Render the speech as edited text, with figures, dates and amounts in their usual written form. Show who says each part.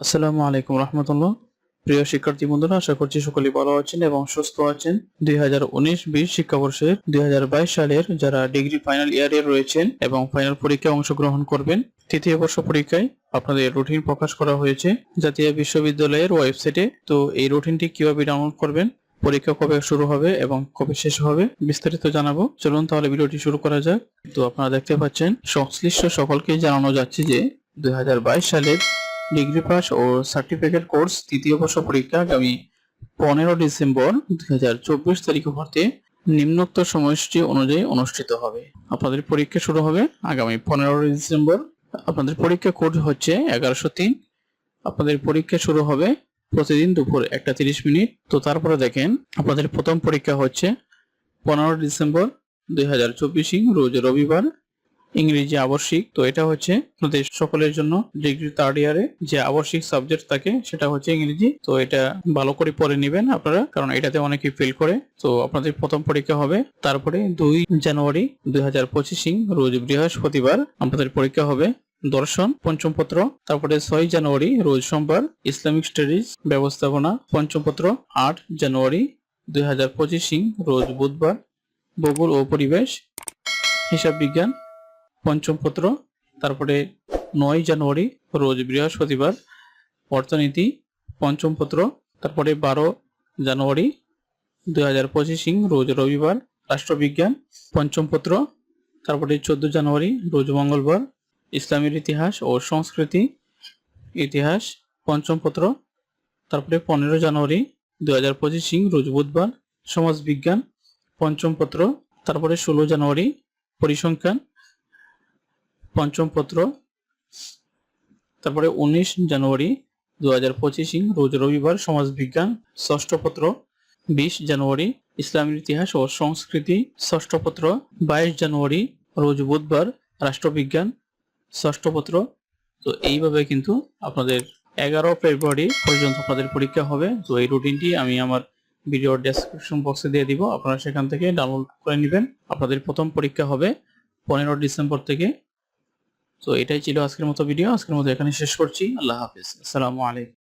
Speaker 1: আসসালামু আলাইকুম রহমতুল্লাহ। প্রিয় শিক্ষার্থী বন্ধুরা, আশা করছি সকলেই ভালো আছেন এবং সুস্থ আছেন। 2019-20 শিক্ষাবর্ষের 2022 সালের যারা ডিগ্রি ফাইনাল ইয়ারে রয়েছেন এবং ফাইনাল পরীক্ষায় অংশগ্রহণ করবেন, তৃতীয় বর্ষ পরীক্ষায় আপনাদের রুটিন প্রকাশ করা হয়েছে জাতীয় বিশ্ববিদ্যালয়ের ওয়েবসাইটে। তো এই রুটিনটি কিভাবে ডাউনলোড করবেন, পরীক্ষা কবে শুরু হবে এবং কবে শেষ হবে, বিস্তারিত জানাবো। চলুন তাহলে ভিডিওটি শুরু করা যাক। তো আপনারা দেখতে পাচ্ছেন, সংশ্লিষ্ট সকলকে জানানো যাচ্ছে যে 2022 সালের ডিগ্রি পাস ও সার্টিফিকেট কোর্স তৃতীয় বর্ষ পরীক্ষা আগামী 15 ডিসেম্বর 2024 তারিখে হতে নিম্নোক্ত সময়সূচি অনুযায়ী অনুষ্ঠিত হবে। আপনাদের পরীক্ষা শুরু হবে আগামী 15 ডিসেম্বর। আপনাদের পরীক্ষা কোড হচ্ছে 1103। আপনাদের পরীক্ষা শুরু হবে প্রতিদিন দুপুর 1:30। তো তারপরে দেখেন, আপনাদের প্রথম পরীক্ষা হচ্ছে 15 ডিসেম্বর 2024 রোজ রবিবার, ইংরেজি আবশ্যিক। তো এটা হচ্ছে আপনাদের সকলের জন্য ডিগ্রি থার্ড ইয়ারে যে আবশ্যিক সাবজেক্ট থাকে সেটা হচ্ছে ইংরেজি। তো এটা ভালো করে পড়ে নেবেন আপনারা, কারণ এটাতে অনেকেই ফেল করে। তো আপনাদের প্রথম পরীক্ষা হবে। তারপরে 2 জানুয়ারি 2025 রোজ বৃহস্পতিবার আপনাদের পরীক্ষা হবে দর্শন পঞ্চম পত্র। তারপরে 6 জানুয়ারি রোজ সোমবার ইসলামিক স্টাডিজ ব্যবস্থাপনা পঞ্চম পত্র। 8 জানুয়ারি 2025 রোজ বুধবার ভূগোল ও পরিবেশ হিসাব বিজ্ঞান পঞ্চম পত্র। তারপরে 9 জানুয়ারি রোজ বৃহস্পতিবার অর্থনীতি পঞ্চম পত্র। তারপরে 12 জানুয়ারি 2025 রোজ রবিবার রাষ্ট্রবিজ্ঞান পঞ্চম পত্র। তারপরে 14 জানুয়ারি রোজ মঙ্গলবার ইসলামের ইতিহাস ও সংস্কৃতি ইতিহাস পঞ্চম পত্র। তারপরে 15 জানুয়ারি 2025 রোজ বুধবার সমাজ বিজ্ঞান পঞ্চম পত্র। তারপরে 16 জানুয়ারি পরিসংখ্যান পঞ্চম পত্র। তারপরে 19 জানুয়ারি 2025 রোজ রবিবার সমাজ বিজ্ঞান ষষ্ঠ পত্র। 20 জানুয়ারি ইসলামের ইতিহাস ও সংস্কৃতি ষষ্ঠ পত্র। 22 জানুয়ারি রোজ বুধবার রাষ্ট্রবিজ্ঞান ষষ্ঠ পত্র। তো এইভাবে কিন্তু আপনাদের 11 ফেব্রুয়ারি পর্যন্ত আপনাদের পরীক্ষা হবে। তো এই রুটিনটি আমি আমার ভিডিওর ডেসক্রিপশন বক্সে দিয়ে দিব, আপনারা সেখান থেকে ডাউনলোড করে নেবেন। আপনাদের প্রথম পরীক্ষা হবে 15 ডিসেম্বর থেকে। তো এটাই ছিল আজকের মতো ভিডিও। আজকের মতো এখানে শেষ করছি। আল্লাহ হাফেজ। আসসালামু আলাইকুম।